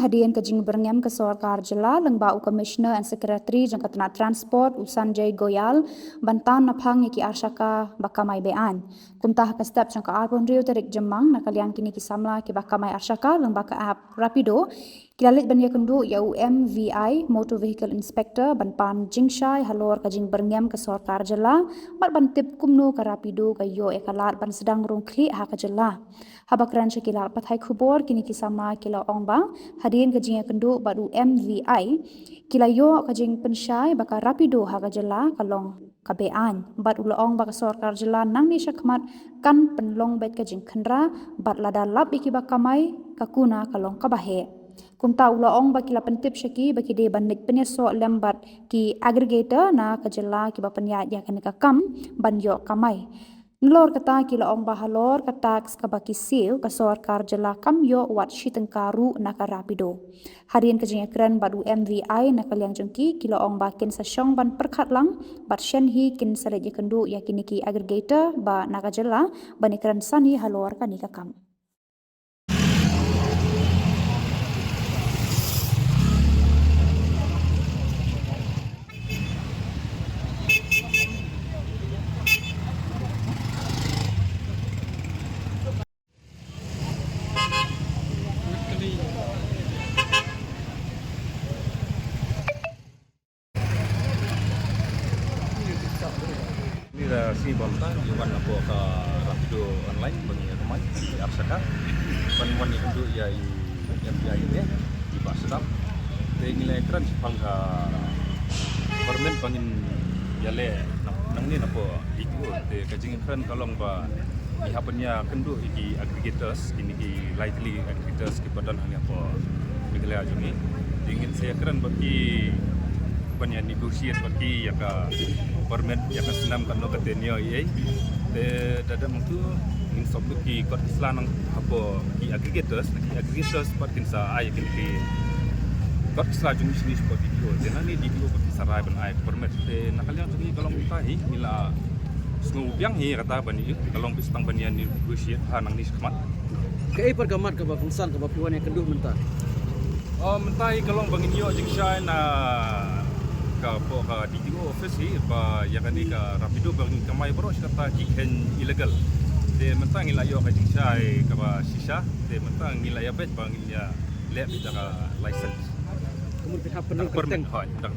hadian ke jing berngam ke Sarkar Jela lengbau Commissioner and Secretary Jangkatna Transport Sanjay Goyal bantan naphang ki arsaka bakamai bean kuntah ke step jangka arbon rio terik jemang nakaliang kini ki samla ki bakamai arsaka lembaka app Rapido kilalit bania kendu ya UMVI Motor Vehicle Inspector banpan jingshai halor ke jing berngam ke Sarkar Jela mat bantip kumno ke Rapido ke yo ekalat ban sedang rong kli ha ke Jela habakran syakila pathai khubor kini ki sama kila ongba hadian kajing kendu baru MVI kila yo kajing pensyai baka Rapido ha kajela kalong kabean bat ulaong baka Sarkar Jela nang ni syakmat kan penlong bet kajing khendra bat lada lap iki bakamai kakuna kalong kabahe kumta ulaong bakila pentip syaki baki de bandit penyeso lembat ki aggregator na kajela ki bapanya ya kanika kam banyo kamai Nlor kata kila ong bahalor kata kabaki sil ka Sarkar Jela kam yo wat shitengkaru naka Rapido. Harian kejeng keren badu MVI naka liang jengki kila ong bakin sa syong ban perkhat lang bat shenhi kin salet kendu yakini ki aggregator ba naka Jela bani keren sani halor kanika kam. Si Bonta Iwan Apo ka Rapido online bagi teman di Arsaka ban itu ya MPI ini di Pak Sedap te nilai keren pangka permen pangin yale nang ni napo itu te kajing keren kalong ba ihapannya kendu iki aggregators kini ki lightly aggregators ki badan hanya apa misalnya ajuni ingin saya keren bagi banyak negosiasi bagi ya ka permen ya ka senam kan no katenyo ye te dada mungtu ingin sobut ki kot islan apa ki aggregators patin sa ay ki kot islan jung sini seperti itu dan ni di video bagi sarai ban ay permen te nakalian tu kalau mutahi nila sengubiang hi kata bani kalau pistang banian negosiasi hanang ni sekemat ke pergamat ke bangsan ke bapiwan yang kenduh mentah mentai kalau bangin yo jing syai na ka po ka DTO office hi ba ya kan ka Rapido bang kamay bro kata kihen illegal de mentang ila yo ka jing syai ka ba sisa de mentang ila ya bet bang ya le bi ka license kemudian pihak penuh kerteng dak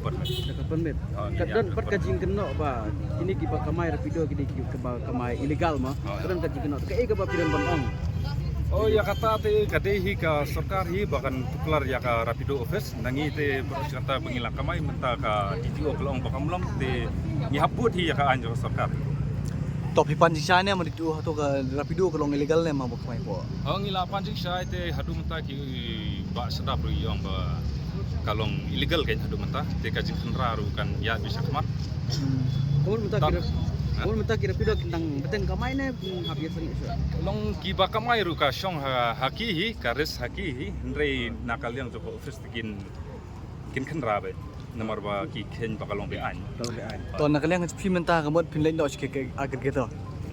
permit kadang pat kajing kena ba ini ki ba kamay Rapido kini ki ba kamay illegal mah kadang kajing kena ke ba piran banong. Oh ya kata te kadehi ka Sarkar hi bahkan tuklar ya ka Rapido office nangi te beros kata pengilang kamai menta ka DTO kelong bakamlong te ngihaput hi ya ka anjo Sarkar. Topi panjing syane ama ditu atau ka Rapido kelong ilegal ne ma bakamai po. Oh ngila panjing syai te hadu menta ki ba sedap ru yang ba kalong illegal kan hadu menta te kajing kendra ru kan ya bisa kemat. Kamu minta kira-kira tentang beteng kamai ne habis sering isu. Long kiba kamai ru ka syong haki hi karis haki hi ndrei nakal yang joko office kin kendra be nomor ba ki ken bakalong be an. To nakaliang pi menta kamot pinlain do ke aggregator.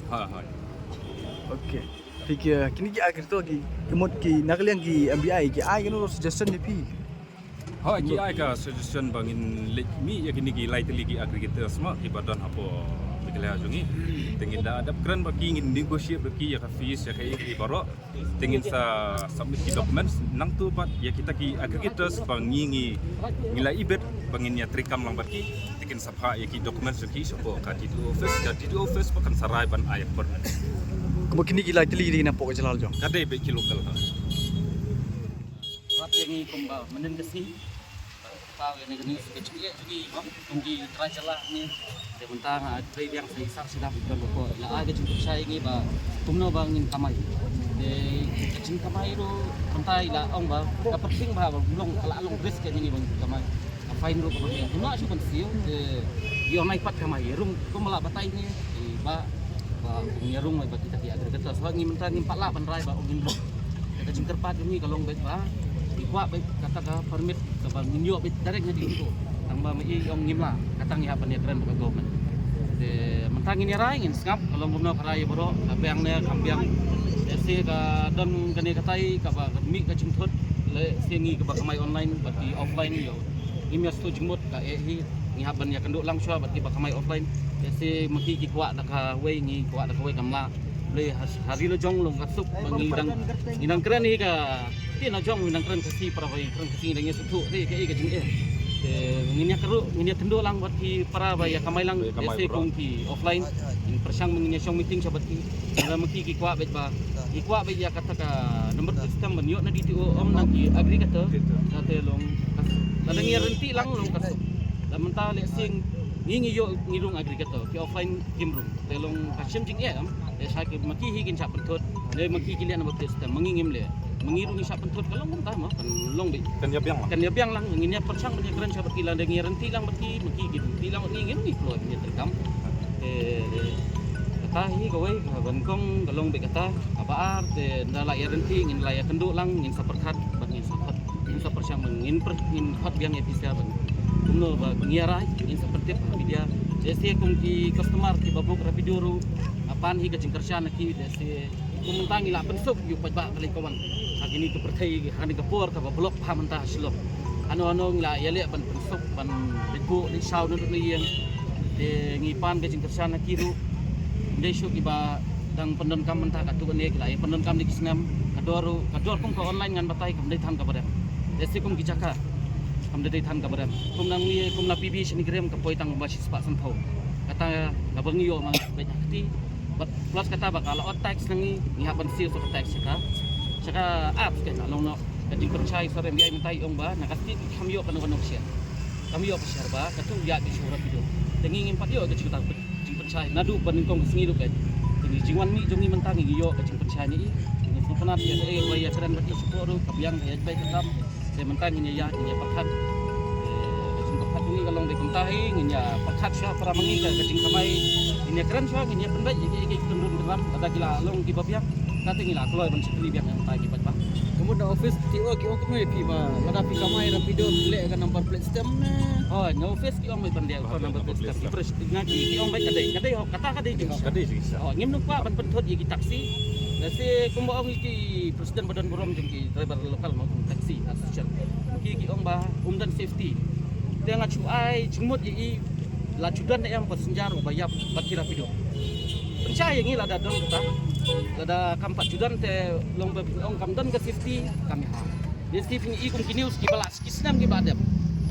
Ha. Okay. Fikir kini ki aggregator ki kamot ki nakaliang ki MBI ki ai kanu suggestion ni pi. Ha ki ai ka suggestion bangin mi ya kini ki lightly ki aggregator semua ki badan apa Miklah jungi, tingin dah ada keren bagi ingin negosiasi bagi ya fees ya kayak baru, tingin sa submit ki documents, nang tu bat ya kita ki aggregators bangingi nilai ibet banginnya trikam lang bagi, tingin sabha ya ki documents ki sopo ka di office pakan sarai ban ayak permen. Kamu kini gila teli di na pokok jalal jong. Kadai be ki lokal ha. Rat yang ni kumbal menen kesi. Pau yang ni kecil jadi tunggi terajalah ni. Sementang ada yang saya saksi dah bukan pokok. La ada cukup saya ni ba kumno bangin kamai. De kecil kamai ru mentai la ong ba penting ba belum ala long risk ni bang kamai. Fine ru ko ni. Kuna su pensiu de yo nai pat kamai rum ko mala batai ni ba ni rum ba kita dia agregat so ngi mentai ni 48 rai ba ong ni. Kecil terpat ni kalau bet ba buat baik kata ka permit ka bang ninyo bet direct nya di itu. Tambah mai ong ngimla katang ya pan keren ka government. De mentang ini rai ngin skap kalau gumno karai bro kabyang ne kambyang ese ka don kani katai ka ba mi ka chimthot le singi ke bakamai online bagi offline yo ngimya stu jengmut ka hi ngihaban ya kenduk lang swa bagi bakamai offline se maki ki kwa da ka wei ngi kwa da ka wei kamla le hari lo jong long kasuk bangi indang keren hi ka ti na jong indang keren kasi para bai keren kasi dengan sutu ri ke ke jing nginya keru nginya kenduk lang bagi para bai kamai lang se kong ki offline in persang menginya shong meeting sabat ki ada maki ki kwa bet ba ikwa be ya kata ka nomor sistem menyo na dito om nang agri kata kate long kadang ya renti lang long kaso da mental le sing ngi yo ngirung agri kata ki offline kimrung telong kasim jing ya am sa ki maki higin sa pentot le maki ki le nomor sistem mengingim le mengirung sa pentot kalau mentah mah kan long be kan ya biang lang nginya persang banyak keren sa berkilan da ngi renti lang maki gitu tilang ngi ngi flow ni terkam tahi gawai bangkong galong bekata abaar te ndala ya renti ngin laya kenduk lang ngin saperkat bangin sapersang ngin hot biang episia bang kumno ba ngiarai ngin seperti dia desi kongki customer ki babuk rapiduru apan hi gajing kersana ki desi kumuntangi la pensuk yu pajba kali kawan agini ke pertai hani ke por ka blok phamanta slop ano la yale ban pensuk ban beku ni saw no ni yang de ngipan gajing kersana kiru Desyo iba dang pendon kam mentah katu ne kila pendon kam di kisnam kador kum ka online ngan batai kam dai tham ka badam desi kum kijaka kam dai tham ka badam kum nang ni kum na pb sini grem ka poi tang basis pak santhau kata ka bangi yo mang banyak ti plus kata bakal out tax nangi ni haban sil so tax saka apps ka long no kadi percaya sore biai mentai ong ba nakasti kam yo kan wono sia kam yo share ba katu ya di surat video tengi ngimpat yo ke cerita percaya nadu paningkong singiru kan ini jingwan mi jongi mentang iyo kacing percaya ni ini penat ya baya keren bagi seporo kabiang ya baik ketam saya mentang ini ya pakat kacing pakat ini kalau di kuntahi ini ya pakat sya para mengi kacing kamai ini keren sya ini penbaik iki kendun dalam ada gila long di babiang kata ngila keluar ban sekali biang mentang iki pat kemudian office TO ki ok mai pi ba lada pi kamai rapido le kan number plate system oh no office ki ong mai pandai ko number plate system terus ngaji ki ong mai kadai kata sih oh ngim nuk pa ban pentot ye ki taksi nasi kumba ong ki presiden badan borom jeng ki driver lokal maupun taksi association ki ong ba umdan safety dia ngacu ai jengmut ye la judan yang bersenjar bayap baki rapido percaya ngi lada don kita lada kampat judan te long ong kamdan ke safety kami ha dia safety ni kum kini us ki balas ki senam ki badam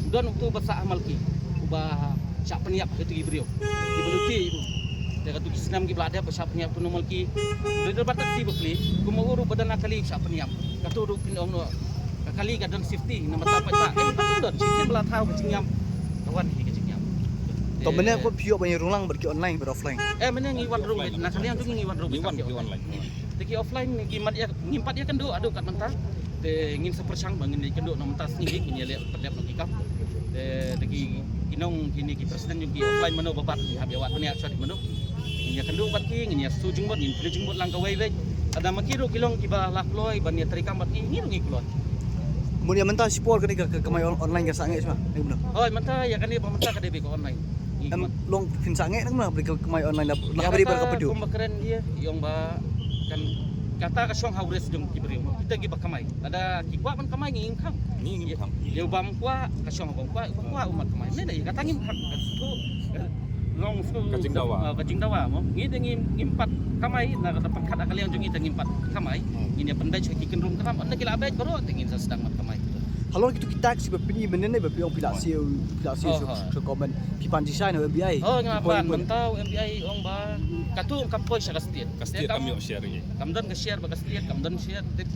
judan untuk basa amal ki ubah syak peniap itu ki beliau ki beluti ibu dia kata ki senam ki badam syak peniap tu normal ki dia dapat taksi bekli kum uru badan kali syak peniap kata uru pin ong no kali gadan safety nama tapat tak don sistem belah tahu kecinyam kawan ki kecinyam to mana ko pio banyak rulang berki online ber offline mana ngiwan room nak kalian tu ngiwan room online teki offline ngimpat ya kendo adu kat mentah te ngin sepersang bangin di kendo nom tas ni kini le perdap no kikap teki kinong kini ki presiden yung ki offline mano babat habi awat peniak sat mano ya kendo bat ki ngin ya sujung bot ngin pelujung bot lang kawai we ada makiru kilong kiba lakloi ban ya terikam bat ki ngin ngikloy kemudian mentah support ke kamai online ke sangai semua ni benar oh mentah ya kan dia mentah ka DB ko online long fin sangai nak mana beri kamai online lah beri berkepedu keren dia yang ba kan kata ka syong haures jong kibri kita gi bakamai ada kikwa kan kamai nging khang ni khang dia bam kwa ka syong bam kwa umat kamai ne kata ngim khang tu long stu kacing dawa mo ngi ngimpat kamai na kata pangkat kalian jong ita ngimpat kamai ini pendai ki kendrum keram na kila abet baru tingin sa sedang mat kamai Halo gitu kita taksi bepini menene bepi ong pilasi so komen pipan design FBI oh ngapan mentau FBI ong ba katu kampoi sa kastit kami share ye kamdan ke share bagas lihat kamdan share tip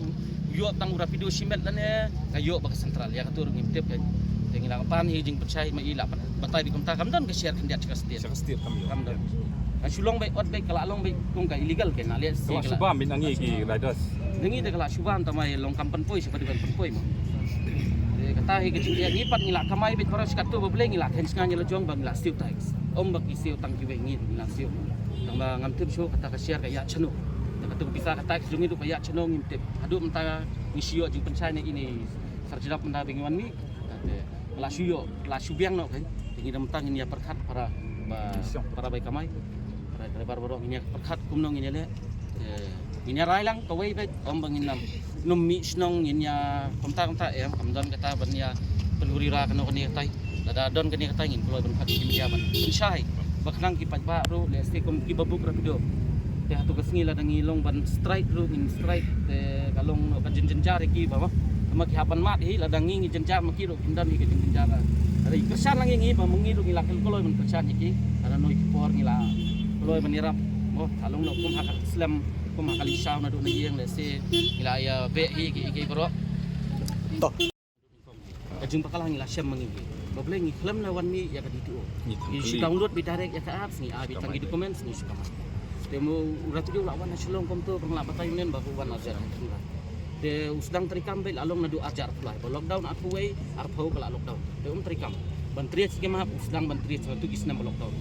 yo tang ura video simet lan ya kayo bagas sentral ya katu ngimtip kan tinggal kapan hijing percaya mai ila batai di kumta kamdan ke share kendiat sa kastit kami kamdan sulong baik ot baik kalalong baik kung ka illegal ken alias kalau subam bin angi ki riders dengi de kala suban tamai long kampan poi sa padiban poi mo kata hi kecil dia ngipat ngilak kamai bit paras katu beble ngilak hens nganya lejong bang ngilak siu tax om bagi siu tang ki wengi ngilak siu tang ba ngamtip show kata ka share kaya chenu kata bisa kata jungi tu kaya chenu ngimtip adu mentara ngisio jing pencane ini sarjana pendabing wan mi la suyo la subiang no kan ini mentang ini perkat para baik kamai para baru ini perkat kumnong ini le ini rai lang kawai bet om bangin nam numi snong in ya kontak ya kamdan kata ban ya pelurira kano kani katai lada don kani katai ngin keluar ban kaki jaman syai baknang ki pajba ru le sti kom ki babuk rapido te hatu kesngi lada ngilong ban strike ru ngin strike te kalong no kan jenjar ki ba ma ki hapan mat hi lada ngi jenjar ma ki ru kindan ki jenjar ada kesan lagi ngi ba mengi ru ngilak keluar ban kesan ki ada noi ki por ngila keluar ban irap oh kalong no kum hak islam kum hak isau na do na yeng le se ngila ya be hi ki bro to kajung pakalang ngila syam mengi boleh ngiklam lawan ni ya kadi tu. Ni download bi direct ya ka apps ni abi tangi documents ni suka. Temu urat tu lawan nasional kom tu pernah batai nen baru wan ajar. Te usdang terikam bel along nadu ajar pulai. Lockdown aku wei arpau kala lockdown. Te terikam. Bantri sikit mah usdang bantri tu kisna lockdown.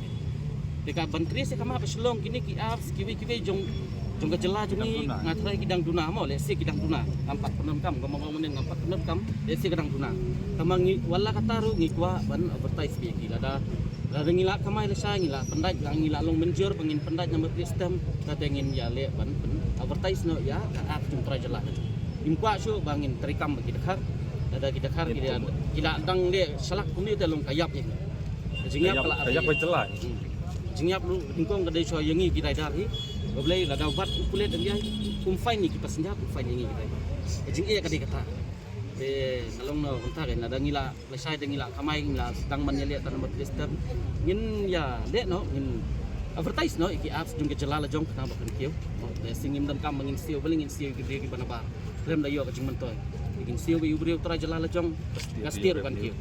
Dekat bantri sikit mah selong kini ki apps kiwi jong ke jela jungi ngatrai kidang duna mo le si kidang duna nampak penam kam ngomong menen nampak penam kam le si kidang duna kamangi wala kataru ngikwa ban advertise bi gila da ngila kamai le sa ngila pendaj ngila long menjur pengin pendaj nama sistem kata ngin ya le ban advertise no ya ka jung trai jela imkwa su bangin terikam bagi dekat ada kita kar gila dang le salak kuni telong kayap ni jingyap kala kayap jela jingyap lu ingkong kedai so yangi kita dari boleh ada ubat kulit dan dia kumfai ni kipas senjata kumfai ni kita. Jing ia kadi kata. Kalau no kontak kan ada ngila lesai dan ngila kamai ngila sedang menyelihat tanam system. Ngin ya dek no ngin advertise no iki apps jung ke jelala jong kana bakan kieu. Singim dan kam ngin siu boleh ngin siu gede bana bar. Rem da yo ka jing mentoy. Ngin siu bi ubrio tra jelala jong gastir kan kieu.